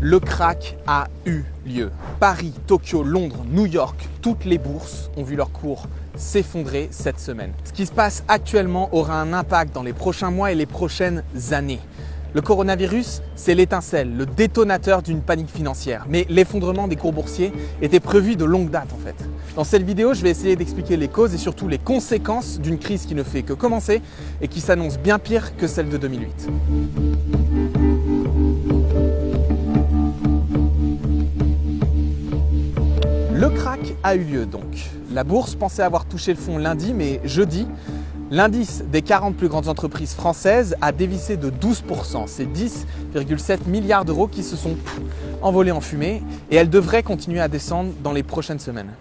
Le crack a eu lieu. Paris, Tokyo, Londres, New York, toutes les bourses ont vu leur cours s'effondrer cette semaine. Ce qui se passe actuellement aura un impact dans les prochains mois et les prochaines années. Le coronavirus, c'est l'étincelle, le détonateur d'une panique financière. Mais l'effondrement des cours boursiers était prévu de longue date en fait. Dans cette vidéo, je vais essayer d'expliquer les causes et surtout les conséquences d'une crise qui ne fait que commencer et qui s'annonce bien pire que celle de 2008. Le crack a eu lieu donc. La bourse pensait avoir touché le fond lundi, mais jeudi, l'indice des 40 plus grandes entreprises françaises a dévissé de 12%. C'est 10,7 milliards d'euros qui se sont envolés en fumée et elles devraient continuer à descendre dans les prochaines semaines.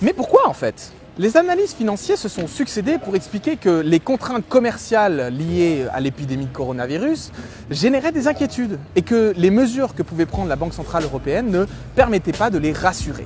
Mais pourquoi en fait ? Les analystes financiers se sont succédés pour expliquer que les contraintes commerciales liées à l'épidémie de coronavirus généraient des inquiétudes et que les mesures que pouvait prendre la Banque Centrale Européenne ne permettaient pas de les rassurer.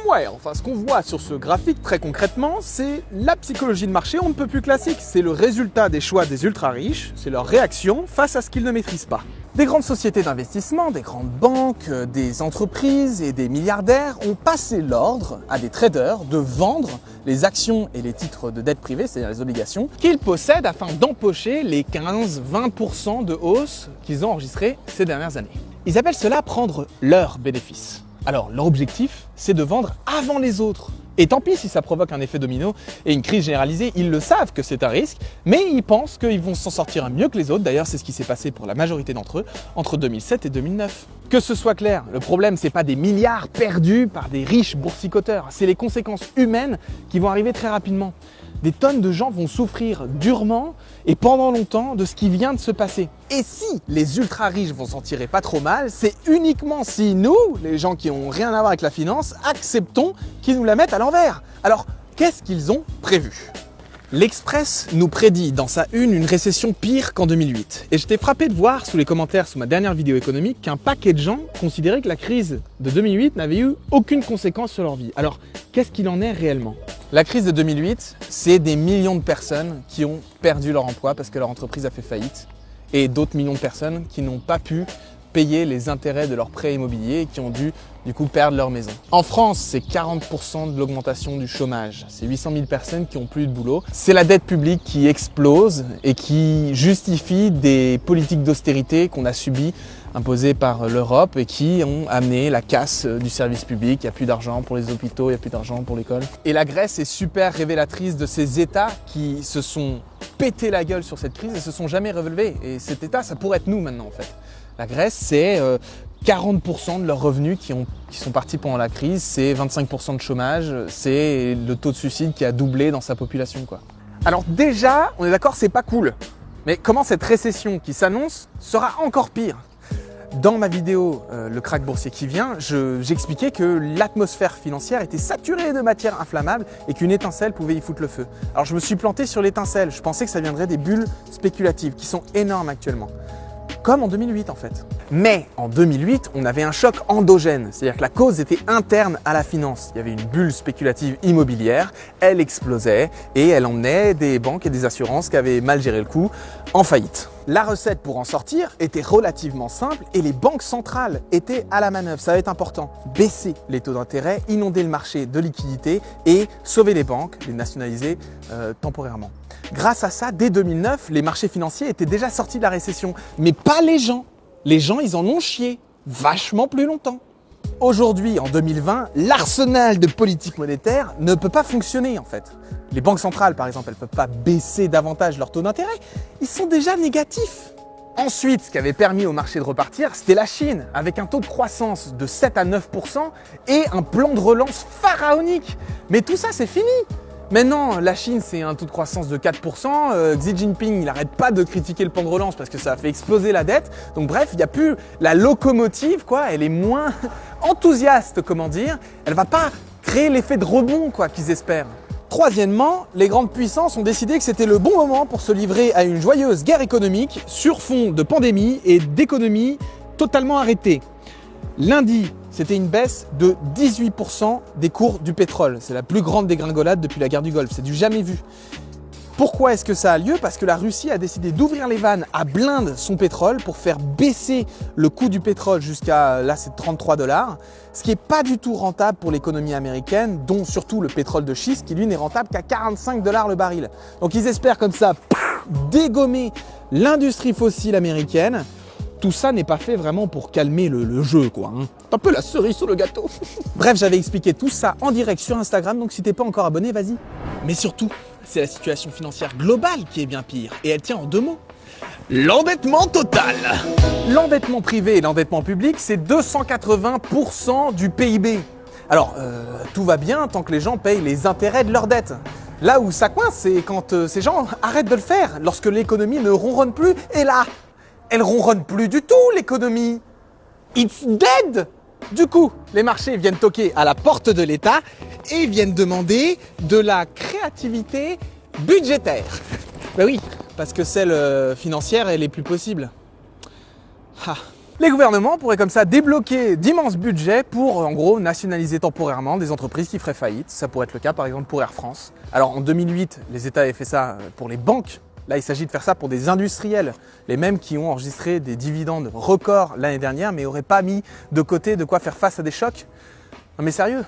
Ouais, enfin ce qu'on voit sur ce graphique très concrètement, c'est la psychologie de marché on ne peut plus classique. C'est le résultat des choix des ultra-riches, c'est leur réaction face à ce qu'ils ne maîtrisent pas. Des grandes sociétés d'investissement, des grandes banques, des entreprises et des milliardaires ont passé l'ordre à des traders de vendre les actions et les titres de dette privée, c'est-à-dire les obligations, qu'ils possèdent afin d'empocher les 15-20% de hausse qu'ils ont enregistrés ces dernières années. Ils appellent cela prendre leurs bénéfices. Alors, leur objectif, c'est de vendre avant les autres. Et tant pis si ça provoque un effet domino et une crise généralisée, ils le savent que c'est un risque, mais ils pensent qu'ils vont s'en sortir mieux que les autres. D'ailleurs, c'est ce qui s'est passé pour la majorité d'entre eux entre 2007 et 2009. Que ce soit clair, le problème, c'est pas des milliards perdus par des riches boursicoteurs, c'est les conséquences humaines qui vont arriver très rapidement. Des tonnes de gens vont souffrir durement et pendant longtemps de ce qui vient de se passer. Et si les ultra-riches vont s'en tirer pas trop mal, c'est uniquement si nous, les gens qui n'ont rien à voir avec la finance, acceptons qu'ils nous la mettent à l'envers. Alors, qu'est-ce qu'ils ont prévu ? L'Express nous prédit dans sa une récession pire qu'en 2008. Et j'étais frappé de voir sous les commentaires sous ma dernière vidéo économique qu'un paquet de gens considéraient que la crise de 2008 n'avait eu aucune conséquence sur leur vie. Alors, qu'est-ce qu'il en est réellement ? La crise de 2008, c'est des millions de personnes qui ont perdu leur emploi parce que leur entreprise a fait faillite et d'autres millions de personnes qui n'ont pas pu payer les intérêts de leurs prêts immobiliers et qui ont dû du coup perdre leur maison. En France, c'est 40% de l'augmentation du chômage. C'est 800 000 personnes qui n'ont plus de boulot. C'est la dette publique qui explose et qui justifie des politiques d'austérité qu'on a subies imposées par l'Europe et qui ont amené la casse du service public. Il n'y a plus d'argent pour les hôpitaux, il n'y a plus d'argent pour l'école. Et la Grèce est super révélatrice de ces États qui se sont pété la gueule sur cette crise et se sont jamais relevés. Et cet État, ça pourrait être nous maintenant en fait. La Grèce, c'est 40% de leurs revenus qui sont partis pendant la crise, c'est 25% de chômage, c'est le taux de suicide qui a doublé dans sa population, quoi. Alors déjà, on est d'accord, c'est pas cool. Mais comment cette récession qui s'annonce sera encore pire ? Dans ma vidéo Le crack boursier qui vient, j'expliquais que l'atmosphère financière était saturée de matières inflammables et qu'une étincelle pouvait y foutre le feu. Alors je me suis planté sur l'étincelle, je pensais que ça viendrait des bulles spéculatives qui sont énormes actuellement. Comme en 2008 en fait. Mais en 2008, on avait un choc endogène, c'est-à-dire que la cause était interne à la finance. Il y avait une bulle spéculative immobilière, elle explosait et elle emmenait des banques et des assurances qui avaient mal géré le coup en faillite. La recette pour en sortir était relativement simple et les banques centrales étaient à la manœuvre. Ça va être important. Baisser les taux d'intérêt, inonder le marché de liquidités et sauver les banques, les nationaliser temporairement. Grâce à ça, dès 2009, les marchés financiers étaient déjà sortis de la récession. Mais pas les gens. Les gens, ils en ont chié vachement plus longtemps. Aujourd'hui, en 2020, l'arsenal de politique monétaire ne peut pas fonctionner en fait. Les banques centrales, par exemple, elles ne peuvent pas baisser davantage leur taux d'intérêt. Ils sont déjà négatifs. Ensuite, ce qui avait permis au marché de repartir, c'était la Chine, avec un taux de croissance de 7 à 9% et un plan de relance pharaonique. Mais tout ça, c'est fini. Maintenant, la Chine, c'est un taux de croissance de 4%. Xi Jinping, il n'arrête pas de critiquer le plan de relance parce que ça a fait exploser la dette. Donc bref, il n'y a plus la locomotive, quoi. Elle est moins enthousiaste, comment dire. Elle ne va pas créer l'effet de rebond, quoi, qu'ils espèrent. Troisièmement, les grandes puissances ont décidé que c'était le bon moment pour se livrer à une joyeuse guerre économique sur fond de pandémie et d'économie totalement arrêtée. Lundi, c'était une baisse de 18% des cours du pétrole. C'est la plus grande dégringolade depuis la guerre du Golfe. C'est du jamais vu. Pourquoi est-ce que ça a lieu? Parce que la Russie a décidé d'ouvrir les vannes à blinde son pétrole pour faire baisser le coût du pétrole jusqu'à, là c'est 33 $, ce qui n'est pas du tout rentable pour l'économie américaine, dont surtout le pétrole de schiste qui lui n'est rentable qu'à 45 $ le baril. Donc ils espèrent comme ça dégommer l'industrie fossile américaine. Tout ça n'est pas fait vraiment pour calmer le jeu, quoi. C'est un peu la cerise sur le gâteau. Bref, j'avais expliqué tout ça en direct sur Instagram, donc si t'es pas encore abonné, vas-y. Mais surtout, c'est la situation financière globale qui est bien pire, et elle tient en 2 mots. L'endettement total. L'endettement privé et l'endettement public, c'est 280% du PIB. Alors, tout va bien tant que les gens payent les intérêts de leurs dettes. Là où ça coince, c'est quand ces gens arrêtent de le faire, lorsque l'économie ne ronronne plus, et là, elle ronronne plus du tout, l'économie. It's dead. Du coup, les marchés viennent toquer à la porte de l'État et viennent demander de la créativité budgétaire. Ben oui, parce que celle financière, elle est plus possible. Ah. Les gouvernements pourraient comme ça débloquer d'immenses budgets pour, en gros, nationaliser temporairement des entreprises qui feraient faillite. Ça pourrait être le cas, par exemple, pour Air France. Alors, en 2008, les États avaient fait ça pour les banques. Là, il s'agit de faire ça pour des industriels, les mêmes qui ont enregistré des dividendes records l'année dernière, mais n'auraient pas mis de côté de quoi faire face à des chocs. Non mais sérieux,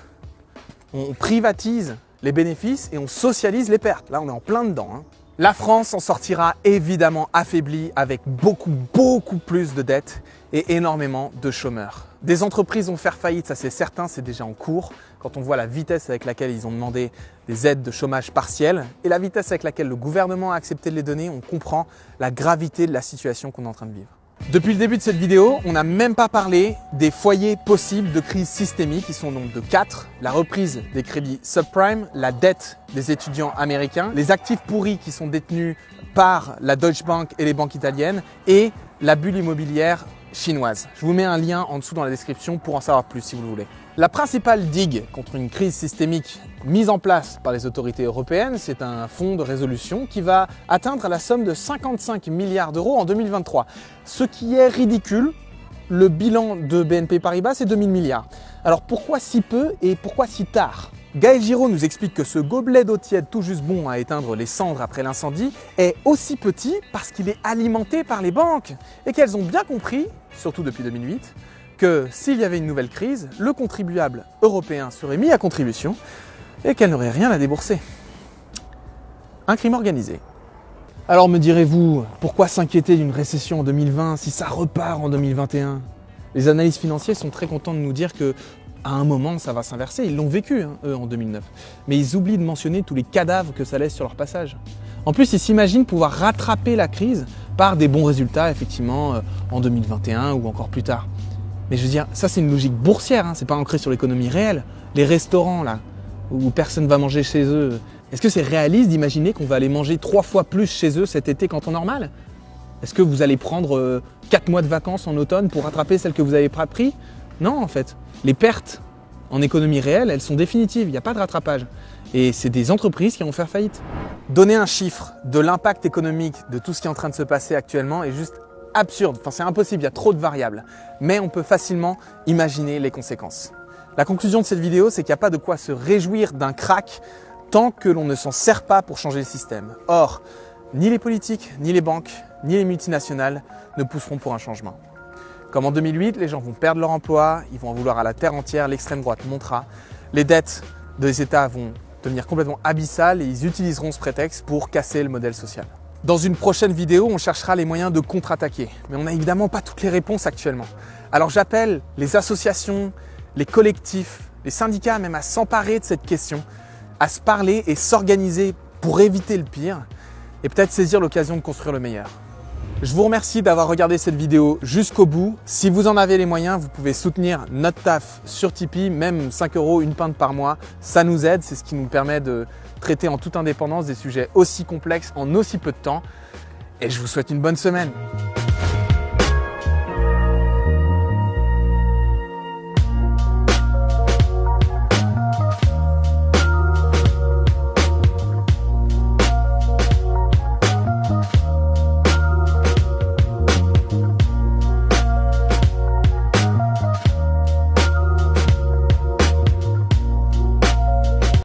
on privatise les bénéfices et on socialise les pertes. Là, on est en plein dedans. La France en sortira évidemment affaiblie avec beaucoup plus de dettes et énormément de chômeurs. Des entreprises vont faire faillite, ça c'est certain, c'est déjà en cours. Quand on voit la vitesse avec laquelle ils ont demandé des aides de chômage partiel et la vitesse avec laquelle le gouvernement a accepté de les donner, on comprend la gravité de la situation qu'on est en train de vivre. Depuis le début de cette vidéo, on n'a même pas parlé des foyers possibles de crise systémique. Ils sont donc de 4. La reprise des crédits subprime, la dette des étudiants américains, les actifs pourris qui sont détenus par la Deutsche Bank et les banques italiennes et la bulle immobilière chinoise. Je vous mets un lien en dessous dans la description pour en savoir plus si vous le voulez. La principale digue contre une crise systémique mise en place par les autorités européennes, c'est un fonds de résolution qui va atteindre la somme de 55 milliards d'euros en 2023. Ce qui est ridicule, le bilan de BNP Paribas c'est 2000 milliards. Alors pourquoi si peu et pourquoi si tard ? Gaël Giraud nous explique que ce gobelet d'eau tiède tout juste bon à éteindre les cendres après l'incendie est aussi petit parce qu'il est alimenté par les banques et qu'elles ont bien compris, surtout depuis 2008, que s'il y avait une nouvelle crise, le contribuable européen serait mis à contribution et qu'elle n'aurait rien à débourser. Un crime organisé. Alors me direz-vous, pourquoi s'inquiéter d'une récession en 2020 si ça repart en 2021 ? Les analystes financiers sont très contents de nous dire que à un moment, ça va s'inverser. Ils l'ont vécu, eux, en 2009. Mais ils oublient de mentionner tous les cadavres que ça laisse sur leur passage. En plus, ils s'imaginent pouvoir rattraper la crise par des bons résultats, effectivement, en 2021 ou encore plus tard. Mais je veux dire, ça c'est une logique boursière, c'est pas ancré sur l'économie réelle. Les restaurants, là, où personne va manger chez eux, est-ce que c'est réaliste d'imaginer qu'on va aller manger 3 fois plus chez eux cet été qu'en temps normal ? Est-ce que vous allez prendre 4 mois de vacances en automne pour rattraper celles que vous n'avez pas pris ? Non, en fait. Les pertes en économie réelle, elles sont définitives, il n'y a pas de rattrapage. Et c'est des entreprises qui vont faire faillite. Donner un chiffre de l'impact économique de tout ce qui est en train de se passer actuellement est juste absurde. Enfin, c'est impossible, il y a trop de variables. Mais on peut facilement imaginer les conséquences. La conclusion de cette vidéo, c'est qu'il n'y a pas de quoi se réjouir d'un crack tant que l'on ne s'en sert pas pour changer le système. Or, ni les politiques, ni les banques, ni les multinationales ne pousseront pour un changement. Comme en 2008, les gens vont perdre leur emploi, ils vont en vouloir à la terre entière, l'extrême droite montera. Les dettes des États vont devenir complètement abyssales et ils utiliseront ce prétexte pour casser le modèle social. Dans une prochaine vidéo, on cherchera les moyens de contre-attaquer. Mais on n'a évidemment pas toutes les réponses actuellement. Alors j'appelle les associations, les collectifs, les syndicats même à s'emparer de cette question, à se parler et s'organiser pour éviter le pire et peut-être saisir l'occasion de construire le meilleur. Je vous remercie d'avoir regardé cette vidéo jusqu'au bout. Si vous en avez les moyens, vous pouvez soutenir notre taf sur Tipeee, même 5 €, une pinte par mois. Ça nous aide, c'est ce qui nous permet de traiter en toute indépendance des sujets aussi complexes en aussi peu de temps. Et je vous souhaite une bonne semaine.